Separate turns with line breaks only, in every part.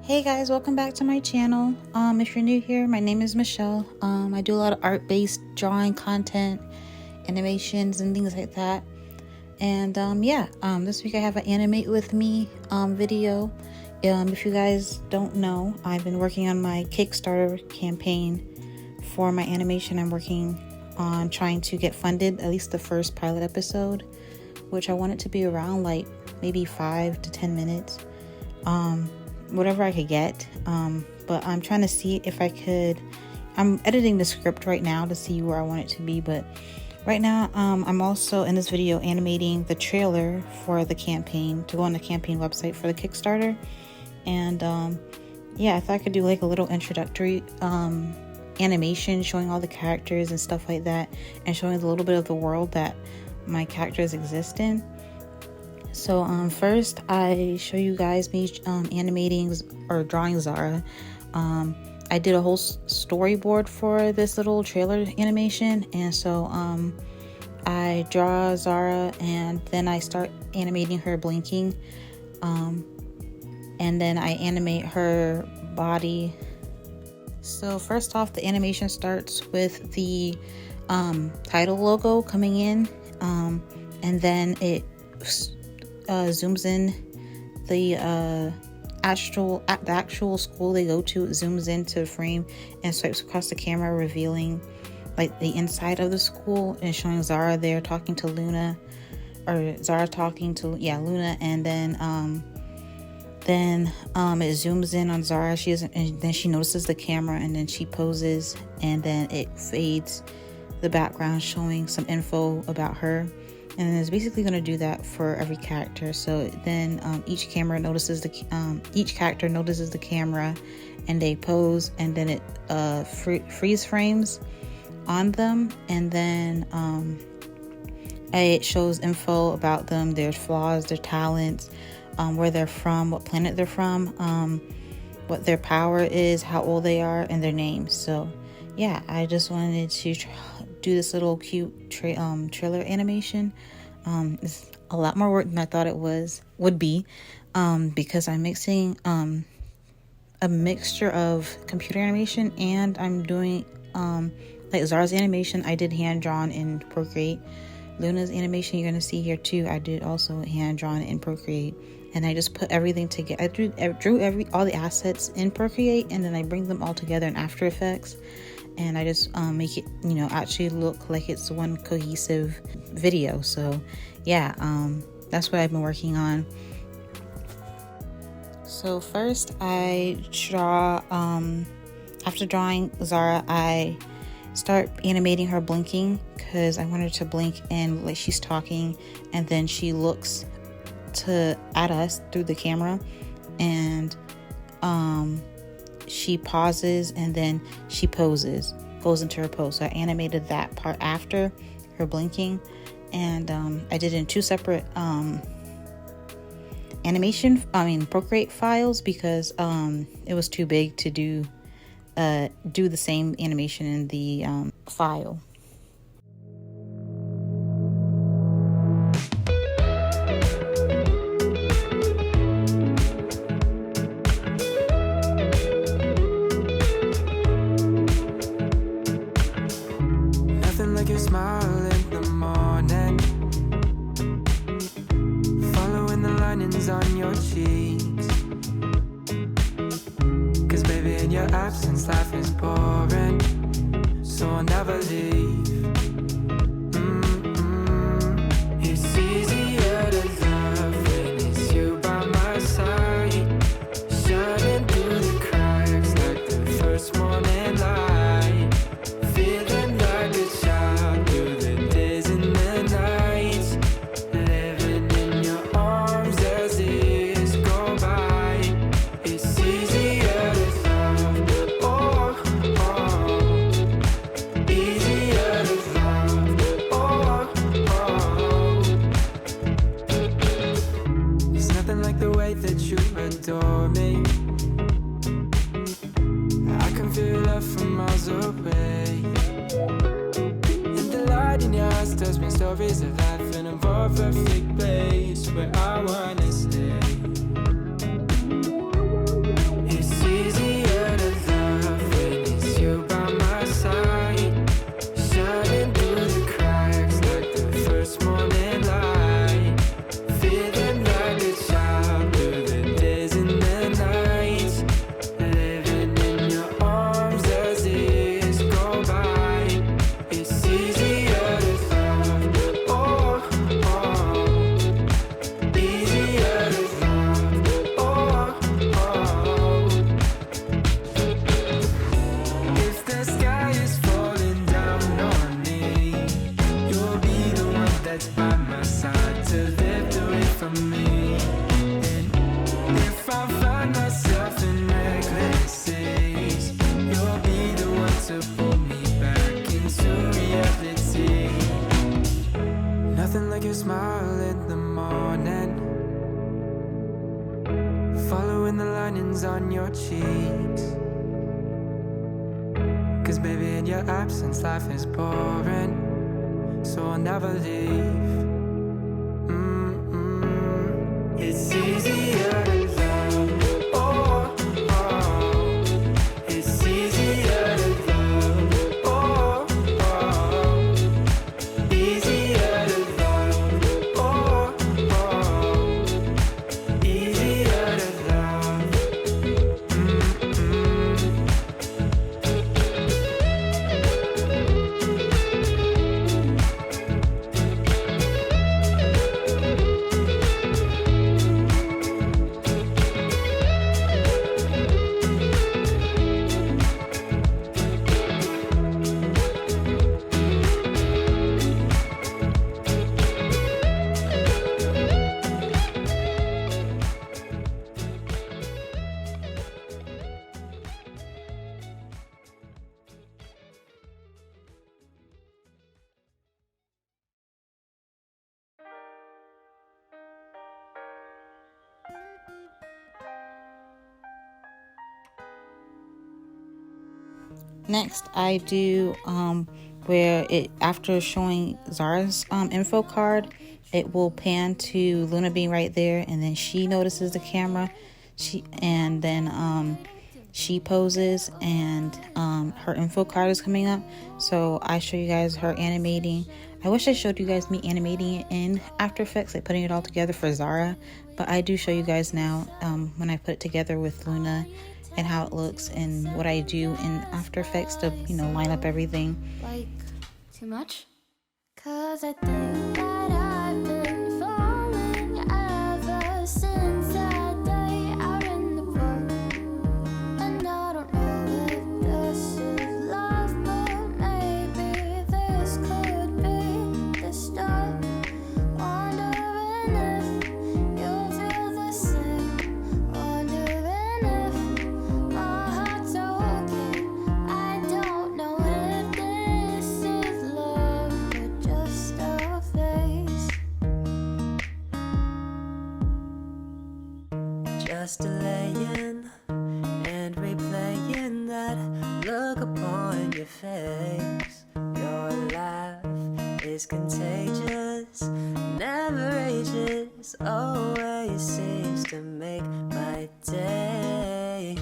Hey guys, welcome back to my channel. If you're new here, my name is Michelle. I do a lot of art-based drawing content, animations, and things like that. And this week I have an Animate with Me video. If you guys don't know, I've been working on my Kickstarter campaign for my animation. I'm working on trying to get funded, at least the first pilot episode, which I want it to be around like maybe 5 to 10 minutes. Whatever I could get, but I'm trying to see if I could. I'm editing the script right now to see where I want it to be, but right now I'm also in this video animating the trailer for the campaign to go on the campaign website for the Kickstarter. And I thought I could do like a little introductory animation showing all the characters and stuff like that, and showing a little bit of the world that my characters exist in. So first I show you guys me animating or drawing Zara. I did a whole storyboard for this little trailer animation, and so I draw Zara and then I start animating her blinking, and then I animate her body. So first off, the animation starts with the title logo coming in, and then it zooms in the actual school they go to. It zooms into the frame and swipes across the camera, revealing like the inside of the school and showing Zara there talking to Luna, or Zara talking to Luna, and then it zooms in on Zara. And then she notices the camera, and then she poses, and then it fades the background showing some info about her. And it's basically going to do that for every character. So then each character notices the camera, and they pose, and then it freeze frames on them, and then it shows info about them, their flaws, their talents, where they're from, what planet they're from, what their power is, how old they are, and their names. So yeah, I just wanted to do this little cute trailer animation. It's a lot more work than I thought it would be, because I'm mixing a mixture of computer animation, and I'm doing like Zara's animation I did hand drawn in Procreate. Luna's animation you're gonna see here too, I did also hand drawn in Procreate, and I just put everything together. I drew all the assets in Procreate, and then I bring them all together in After Effects, and I just make it, actually look like it's one cohesive video. So yeah, that's what I've been working on. So first I draw, after drawing Zara, I start animating her blinking, because I want her to blink and like she's talking, and then she looks at us through the camera, and she pauses, and then she poses, goes into her pose. So I animated that part after her blinking, and I did it in two separate Procreate files, because it was too big to do the same animation in the file.
Smile in the morning, following the linings on your cheeks, 'cause baby in your absence life is boring, so I'll never leave. It's easier to love when it's you by my side, shining through the cracks like the first morning light, feeling like a child. That you adore me, I can feel love from miles away, and the light in your eyes tells me stories of life in a more perfect place where I wanna stay. It's on your cheeks. 'Cause baby, in your absence, life is boring, so I'll never leave. It's easier to love. Oh, oh. It's easier to love. Oh, oh. Easier to love. Oh, oh. Easier to love.
Next, I do where it, after showing Zara's info card, it will pan to Luna being right there, and then she notices the camera. She poses, and her info card is coming up. So I show you guys her animating. I wish I showed you guys me animating it in After Effects, like putting it all together for Zara, but I do show you guys now when I put it together with Luna and how it looks and what I do in After Effects to, line up everything.
Like, too much? 'Cause I think that I've been falling ever since that day out in the park. And I don't know if this is love, but maybe this could be the start. Wondering if you'll feel the same. Wondering if my heart's okay. I don't know if this is love or just a phase.
Just delaying and replaying that look upon your face. Your laugh is contagious, never ages, always seems to make my day.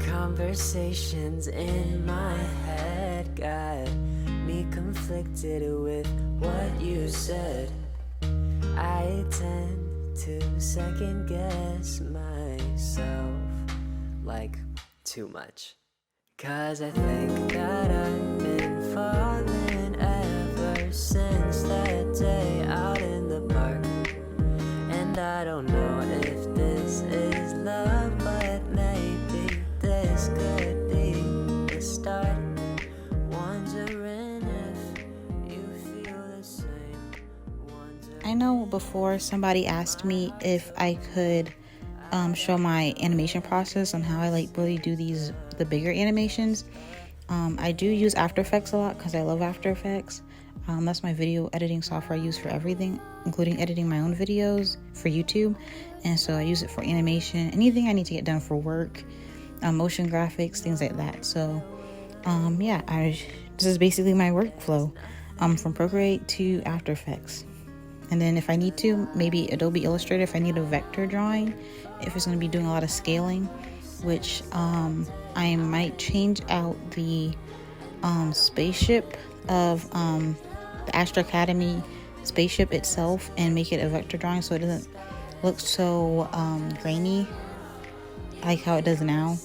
Conversations in my head got me conflicted with what you said. I tend to second guess myself, like, too much. 'Cause I think that I've been falling ever since that day out in the park. And I don't know if this is love, but maybe this could be the start. Wondering if you feel the same.
I know before somebody asked me if I could show my animation process on how I really do the bigger animations. I do use After Effects a lot because I love After Effects. That's my video editing software I use for everything, including editing my own videos for YouTube. And so I use it for animation, anything I need to get done for work, motion graphics, things like that. So this is basically my workflow from Procreate to After Effects. And then if I need to, maybe Adobe Illustrator if I need a vector drawing, if it's going to be doing a lot of scaling, which I might change out the spaceship of the Astro Academy spaceship itself and make it a vector drawing so it doesn't look so grainy like how it does now.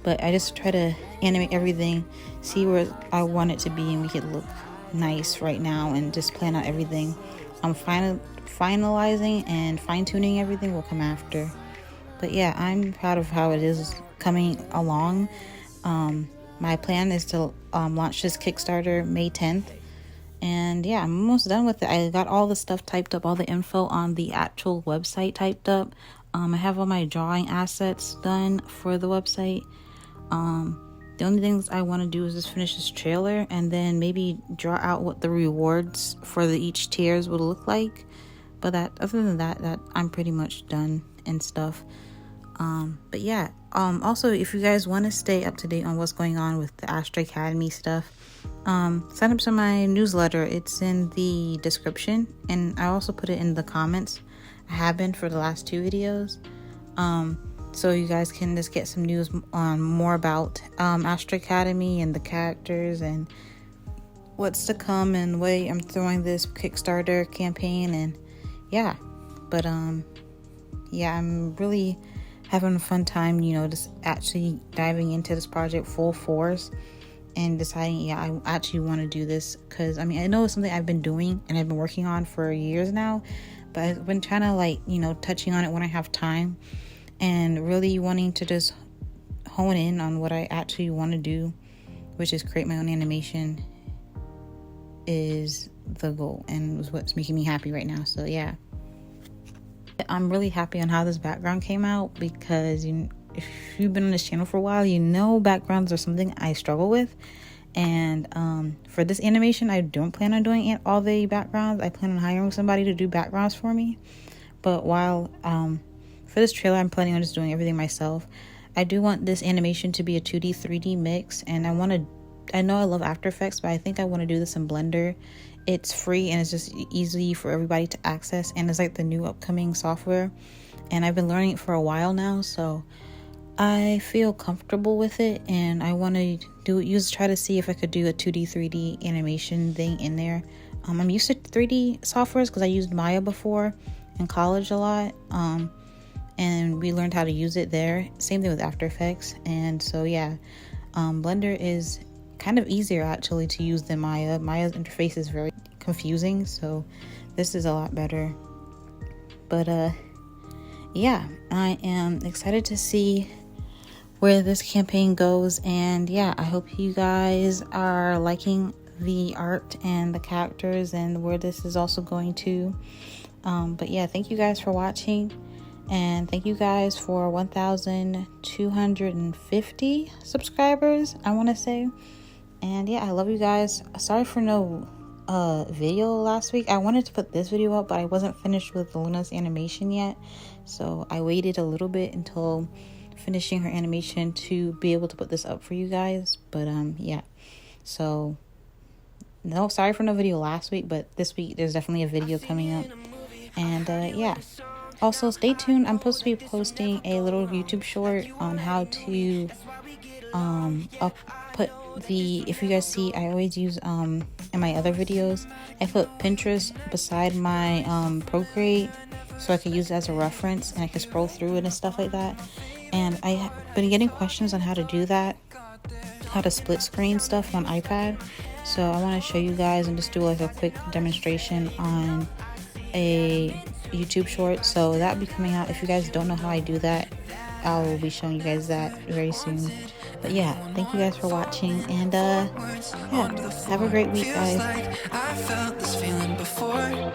But I just try to animate everything, see where I want it to be, and make it look nice right now, and just plan out everything. I'm finalizing and fine-tuning everything will come after. But yeah, I'm proud of how it is coming along. My plan is to launch this Kickstarter May 10th. And yeah, I'm almost done with it. I got all the stuff typed up, all the info on the actual website typed up. I have all my drawing assets done for the website. The only things I want to do is just finish this trailer and then maybe draw out what the rewards for each tiers would look like. But other than that, I'm pretty much done and stuff. But yeah, also if you guys want to stay up to date on what's going on with the Astro Academy stuff, sign up to my newsletter. It's in the description, and I also put it in the comments. I have been for the last 2 videos, so you guys can just get some news on more about Astro Academy and the characters and what's to come and the way I'm throwing this Kickstarter campaign. And yeah, but yeah, I'm really having a fun time, you know, just actually diving into this project full force and deciding, yeah, I actually want to do this. Because I mean, I know it's something I've been doing and I've been working on for years now, but I've been trying to, like, you know, touching on it when I have time and really wanting to just hone in on what I actually want to do, which is create my own animation, is the goal and is what's making me happy right now. So yeah, I'm really happy on how this background came out, because if you've been on this channel for a while, you know backgrounds are something I struggle with. And for this animation, I don't plan on doing all the backgrounds. I plan on hiring somebody to do backgrounds for me. But while for this trailer, I'm planning on just doing everything myself. I do want this animation to be a 2D 3D mix, and I know I love After Effects, but I think I want to do this in Blender. It's free and it's just easy for everybody to access, and it's like the new upcoming software, and I've been learning it for a while now, so I feel comfortable with it, and I want to try to see if I could do a 2D 3D animation thing in there. I'm used to 3D softwares because I used Maya before in college a lot, and we learned how to use it there. Same thing with After Effects. And so yeah, Blender is kind of easier actually to use than Maya. Maya's interface is very confusing, so this is a lot better. But yeah, I am excited to see where this campaign goes, and yeah, I hope you guys are liking the art and the characters and where this is also going to. But yeah, thank you guys for watching, and thank you guys for 1,250 subscribers, I want to say. And yeah, I love you guys. Sorry for no video last week. I wanted to put this video up, but I wasn't finished with Luna's animation yet, so I waited a little bit until finishing her animation to be able to put this up for you guys. But yeah, so no, sorry for no video last week, but this week there's definitely a video coming up. And yeah, also stay tuned. I'm supposed to be posting a little YouTube short on how to put if you guys see, I always use in my other videos, I put Pinterest beside my Procreate so I can use it as a reference and I can scroll through it and stuff like that. And I have been getting questions on how to do that, how to split screen stuff on iPad. So I want to show you guys and just do like a quick demonstration on a YouTube short. So that'll be coming out. If you guys don't know how I do that, I'll be showing you guys that very soon. But yeah, thank you guys for watching, and yeah, have a great week, guys.
I felt this feeling before.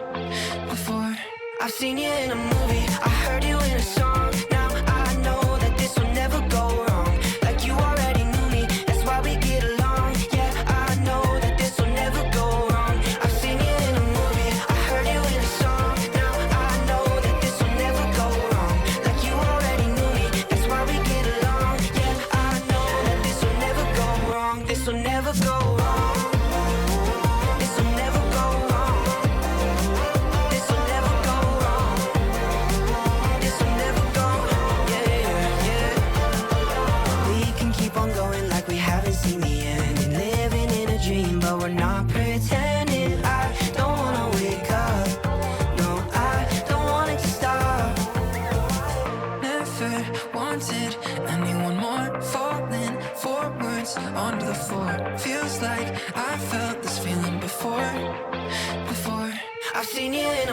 I've seen you in a movie, I heard you in a song. Now I know that this will never go wrong. Like you already knew me, that's why we get along. Yeah, I know that this will never go wrong. I've seen you in a movie, I heard you in a song. Now I know that this will never go wrong. Like you already knew me, that's why we get along. Yeah, I know that this will never go wrong. This will never go wrong. This will never go wrong. This will never go wrong. This will never go wrong. Yeah, yeah. We can keep on going like we haven't seen the end, and living in a dream, but we're not pretending. I don't wanna wake up. No, I don't want it to stop. Never wanted anyone more, falling forwards onto the floor. Feels like I felt this feeling before. I've seen you in a